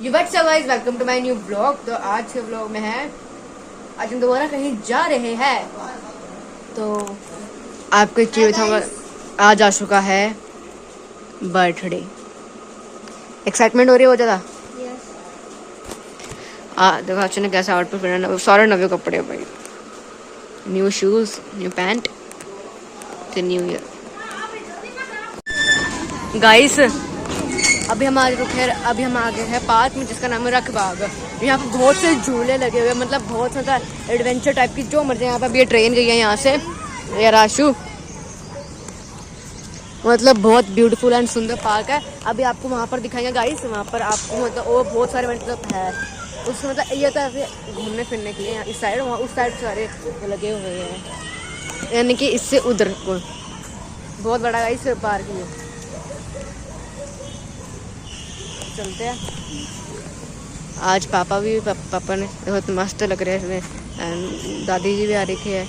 You but so guys, welcome to my new blog. तो आज के ब्लॉग में है, आज हम दोबारा कहीं जा रहे हैं। तो आपको एक चीज बताऊंगा, आज आ चुका है बर्थडे। एक्साइटमेंट हो रही है बहुत ज्यादा। देखो अच्छे ने कैसा आउटफिट पहना, सारे नवे कपड़े भाई, new shoes, new pant, new year. Guys अभी हम आ गए हैं पार्क में जिसका नाम है रखबाग। यहाँ पे बहुत से झूले लगे हुए हैं, मतलब बहुत ज़्यादा एडवेंचर टाइप की जो मर्जी। यहाँ पे अभी ये ट्रेन गई है यहाँ से, ये राशु, मतलब बहुत ब्यूटीफुल एंड सुंदर पार्क है। अभी आपको वहाँ पर दिखाएंगे गाइस, वहाँ पर आपको मतलब वो बहुत सारे मतलब है उसमें, मतलब ये तो ऐसे घूमने फिरने के लिए इस साइड, वहाँ उस साइड सारे लगे हुए हैं, यानी कि इससे उधर को बहुत बड़ा गाइस पार्क है। चलते हैं। आज पापा ने बहुत मस्त लग रहे हैं इसमें, दादी जी भी आ रखी है,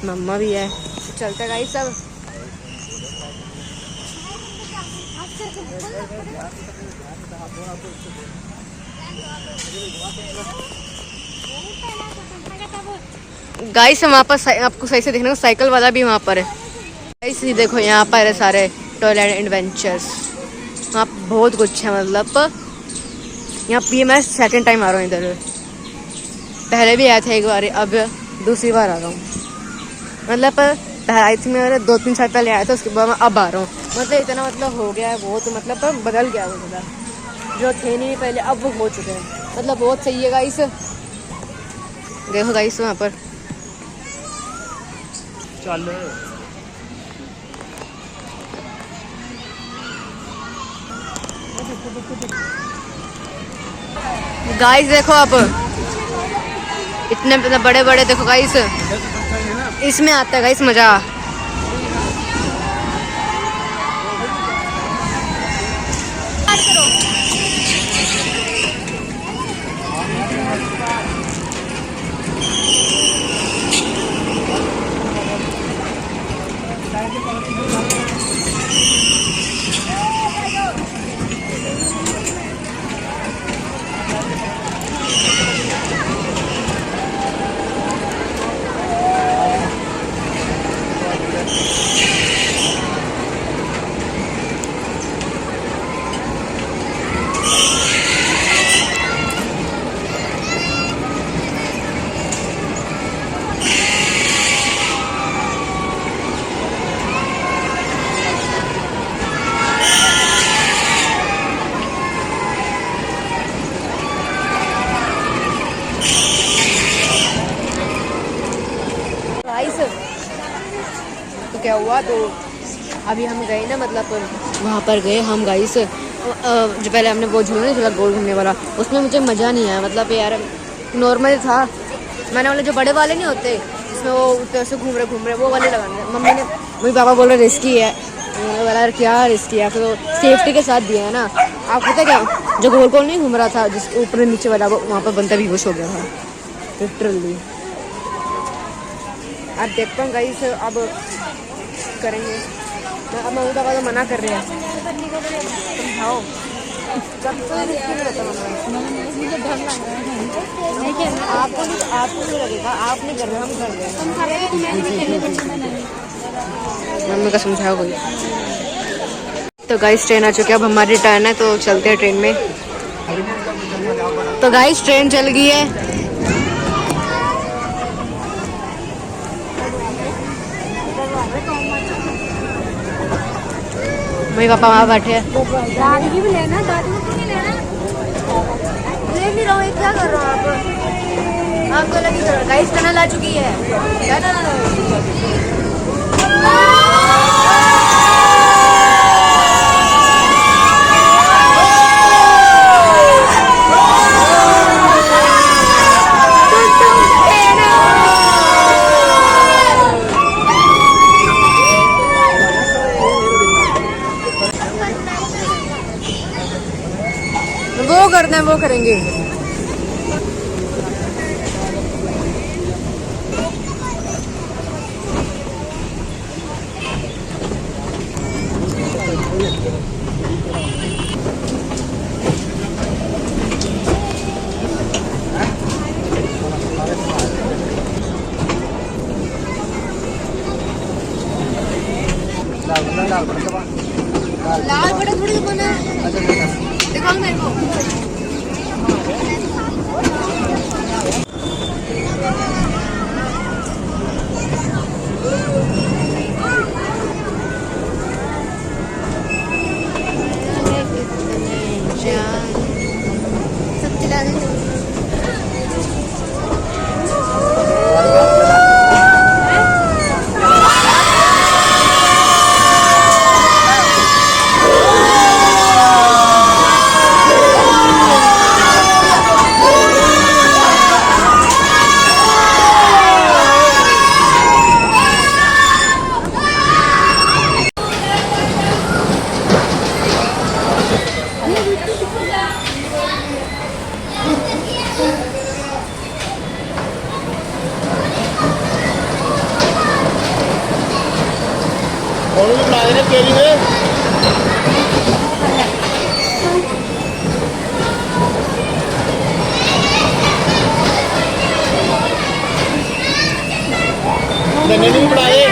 मम्मा भी है। चलते हैं गाइस सब। गाइस वहाँ पर आपको सही से देखने को साइकिल वाला भी वहाँ पर है। गाइस ये देखो यहाँ पर है सारे टॉयलेट एडवेंचर्स, वहाँ बहुत कुछ है। मतलब यहाँ पे मैं सेकंड टाइम आ रहा हूँ इधर, पहले भी आया था एक बार, अब दूसरी बार आ रहा हूँ। मतलब पहले थी मैं 2-3 साल पहले आया था, उसके बाद मैं अब आ रहा हूँ। मतलब इतना मतलब हो गया है बहुत, मतलब बदल गया वो, मतलब जो थे नहीं पहले अब वो हो चुके हैं। मतलब बहुत सही है गाइस, देखो गाइस वहाँ पर चल। गाइस देखो अब इतने बड़े बड़े, देखो गाइस इसमें आता है गाइस मजा। तो क्या हुआ, तो अभी हम गए ना, मतलब वहाँ पर गए हम गाइस। जो पहले हमने वो झूला नहीं झूला गोल घूमने वाला, उसमें मुझे मज़ा नहीं आया। मतलब यार नॉर्मल था, मैंने वाले जो बड़े वाले नहीं होते इसमें वो ऐसे घूम रहे वो वाले लगाने। मम्मी पापा बोल रहे रिस्की है, बोला क्या रिस्की है, तो सेफ्टी के साथ दिया है ना। आप पता क्या, जो गोल गोल नहीं घूम रहा था जिस ऊपर नीचे वाला, वो वहाँ पर बंदा बेहोश हो गया था लिटरली। आप देखता हूँ गाइस अब करेंगे। अब मम्मी पापा तो मना कर रहे हैं, समझाओ। आपको नहीं लगेगा, आप नहीं कर रहे, हम कर रहे हैं। मम्मी का समझाओ कोई। तो गाइस ट्रेन आ चुकी है, अब हमारी टर्न है, तो चलते हैं ट्रेन में। तो गाइस ट्रेन चल गई है। मम्मी पापा वहाँ बैठे हैं। दादी की भी लेना, दादी को नहीं लेना, ले नहीं रहा हूँ, क्या कर रहा हूँ आप तो लगी करो। गाइस टनल आ चुकी है, वो करते हैं, वो करेंगे। ਉਹਨੂੰ ਵੀ ਬਣਾ ਦੇਣਾ ਕੇਰੀ ਦੇ ਨੰਨੇ ਨੂੰ ਵੀ ਬਣਾ ਦੇ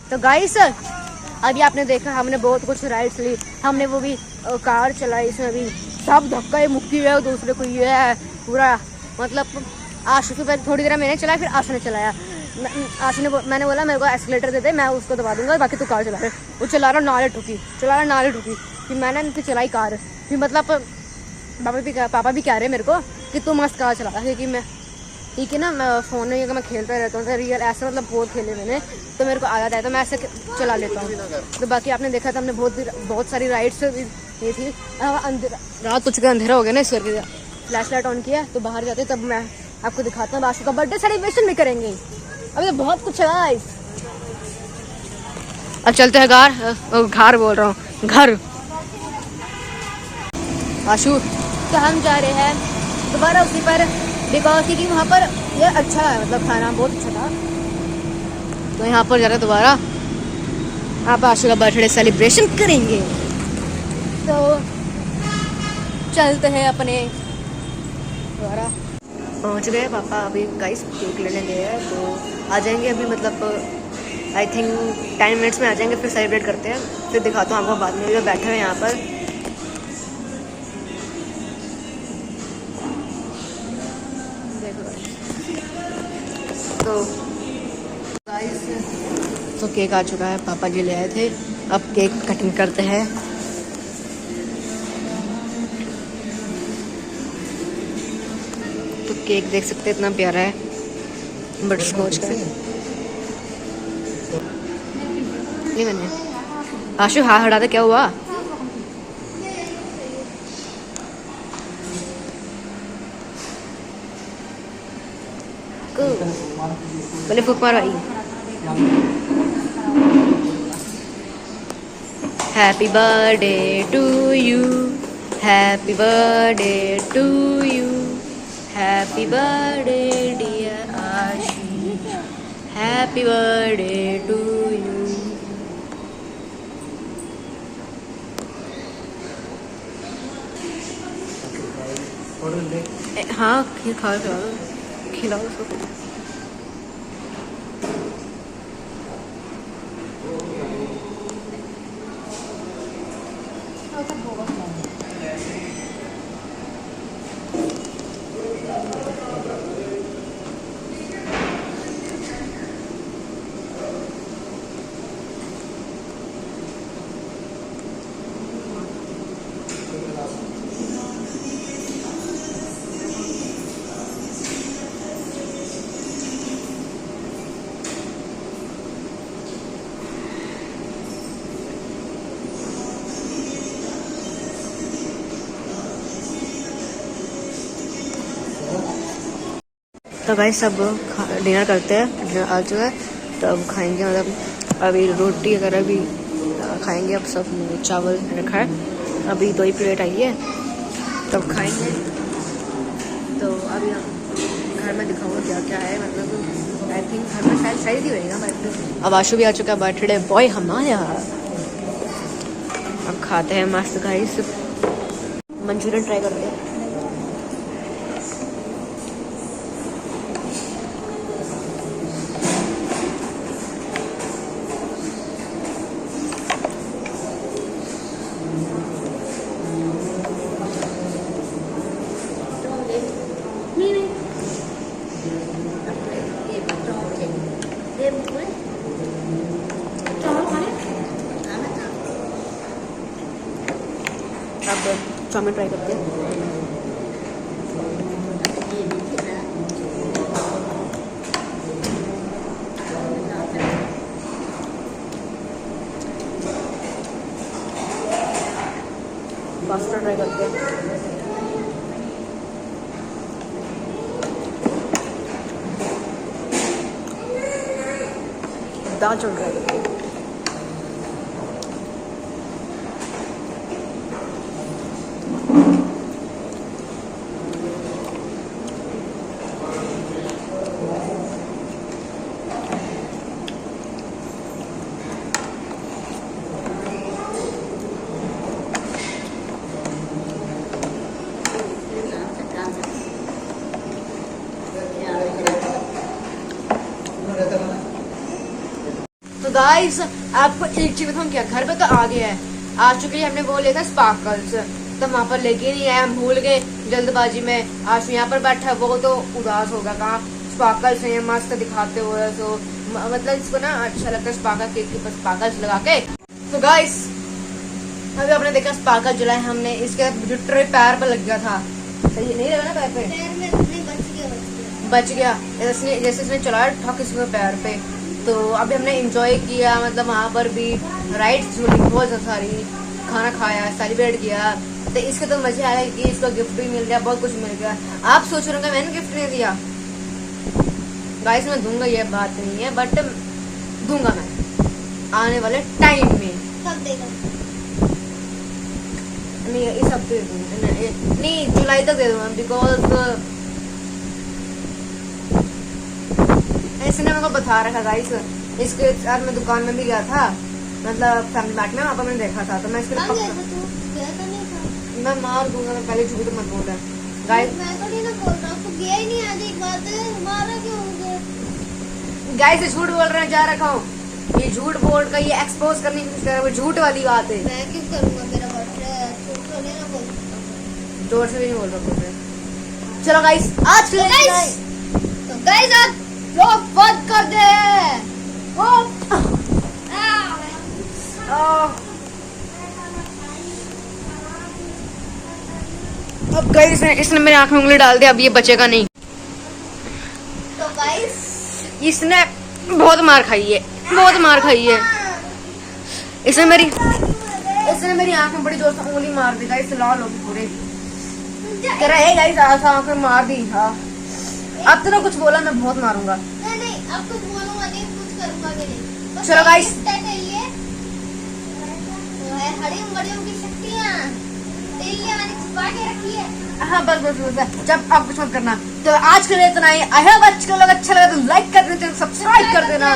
तो गाइस अभी आपने देखा हमने बहुत कुछ राइड्स ली, हमने वो भी कार चलाई, इसमें भी सब धक्का मुक्की है दूसरे को ये है पूरा, मतलब आशु की पहले थोड़ी देर मैंने चलाया, फिर आशु ने चलाया। आशु ने मैंने बोला मेरे को एस्केलेटर दे दे, मैं उसको दबा दूंगा, बाकी तू कार चला रहे। वो चला रहा नाले ठुकी, चला रहा नाले ठुकी, फिर मैंने फिर चलाई कार, फिर मतलब पापा भी कह रहे मेरे को कि तू मस्त कार चला, क्योंकि मैं ठीक है ना, मैं फ़ोन में मैं खेलता रहता हूँ, रियल ऐसे मतलब बहुत खेले मैंने, तो मेरे को आ जाता है, तो मैं ऐसे चला लेता हूँ। तो बाकी आपने देखा था हमने बहुत सारी राइड्स ये थी। रात कुछ का अंधेरा हो गया ना, इस करके फ्लैश लाइट ऑन किया तो बाहर जाते, तब मैं आपको दिखाता हूँ। आशु का बर्थडे सेलिब्रेशन भी करेंगे, अभी तो बहुत कुछ है। अब चलते हैं घर बोल रहा हूँ घर। आशु तो हम जा रहे हैं दोबारा उसी पर, बिकॉज क्योंकि वहाँ पर ये अच्छा है, मतलब खाना बहुत अच्छा था, तो यहाँ पर जा रहे हैं दोबारा। आप आशु का बर्थडे सेलिब्रेशन करेंगे, तो चलते हैं अपने दोबारा। पहुँच गए पापा, अभी गाइस केक लेने गए हैं, तो आ जाएंगे अभी, मतलब आई थिंक 10 मिनट्स में आ जाएंगे, फिर सेलिब्रेट करते हैं, फिर दिखाता हूँ आपको बाद में। जो बैठे हैं यहाँ पर, तो गाइस तो केक आ चुका है, पापा जी ले आए थे, अब केक कटिंग करते हैं। तो केक देख सकते हैं, इतना प्यारा है, बटर स्कॉच का। नहीं मैंने आशु हाँ हटा दे, क्या हुआ? पहले फूक मारो भाई। Happy birthday to you, happy birthday to you, happy birthday dear Ashish, happy birthday to you. हाँ खा खिलाओ उसको। तो गाइस सब डिनर करते हैं, डिनर आ चुका है तो अब खाएंगे, मतलब अभी रोटी वगैरह भी खाएंगे। अब सब चावल रखा है, अभी 2 ही प्लेट आई है तब खाएंगे। तो अभी घर में दिखाऊंगा क्या क्या है, मतलब आई थिंक घर में शायद शायद ही होएगा। बट अब आशु भी आ चुका है, बर्थडे बॉय हमारा। अब खाते हैं मस्त गाइस, मंचूरियन ट्राई करते हैं। अब चाउमीन ट्राई करते हैं। पास्ता ट्राई करते हैं। दाल चावल ट्राई करते हैं। तो गाइस आपको एक चीज बताऊं क्या, घर पे तो आ गया है, आज चुके हमने वो लिया था स्पार्कल्स, तो वहाँ पर लेके नहीं आया, हम भूल गए जल्दबाजी में। आज यहाँ पर बैठा है, वो तो उदास होगा, कहाँ स्पार्कल्स है मस्त दिखाते हुए। तो मतलब इसको ना अच्छा लगता है स्पार्कल, केक के ऊपर स्पार्कल्स लगा के। तो गाइस अभी आपने देखा स्पार्कल जलाए हमने, इसके जो ट्रे पैर पर लग गया था, सही नहीं लगा ना पैर पे, बच गया जैसे इसने चलाया ठक इसमें पैर पे। तो अभी हमने एंजॉय किया, मतलब वहाँ पर भी राइड्स झूली बहुत सारी, खाना खाया, सेलिब्रेट किया। तो इसके तो मजे आया कि इसको गिफ्ट भी मिल गया, बहुत कुछ मिल गया। आप सोच रहे होंगे मैंने गिफ्ट नहीं दिया, गाइस मैं दूंगा, ये बात नहीं है, बट दूंगा मैं आने वाले टाइम में। कब देगा? नहीं इस हफ्ते नहीं, जुलाई तक दे दूंगा, बिकॉज इसने मेरे को बता रखा गाइस। इसके साथ मैं दुकान में भी गया था, मतलब फैमिली मार्ट में, वहाँ पर मैंने देखा था। तो मैं इसके मैं मार दूंगा, मैं पहले झूठ मत बोल रहा गाइस। मैं तो नहीं ना बोल रहा हूँ, गया ही नहीं। आज एक बात है, हमारा क्यों हो गया? गाइस झूठ बोल रहे हैं, जा रखा हूँ, ये झूठ बोल कर ये एक्सपोज करने की कोशिश कर रहा है, झूठ वाली बात है। मैं क्यों करूँगा, मेरा बर्थडे है, तो नहीं ना बोल सकता। जोर से भी नहीं बोल रहा। चलो गाइस आज के तो गाइस आज लोग बंद कर दे। अब गाइस इसने मेरी आंख में उंगली डाल दिया, अब ये बचेगा नहीं। तो गाइस इसने बहुत मार खाई है, बहुत मार खाई है। इसने मेरी आंख में बड़ी जोर से उंगली मार दी गाइस, लाल हो गई पूरे। कह रहा है गाइस आंख में मार दी। हाँ अब तो ना कुछ बोला, मैं बहुत मारूंगा। नहीं अब कुछ बोलूंगा नहीं, कुछ करूंगा भी नहीं। चलो गाइस हड़ियों बड़ियों की शक्तियाँ मैंने छुपा के रखी है। हाँ बस बस बस, जब आप कुछ मत करना। तो आज के लिए इतना ही। आई होप आज को अच्छा लगा तो लाइक कर देना, सब्सक्राइब कर देना।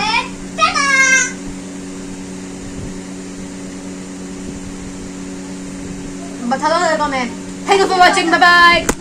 बता दो मैं। Thank you for watching, bye bye.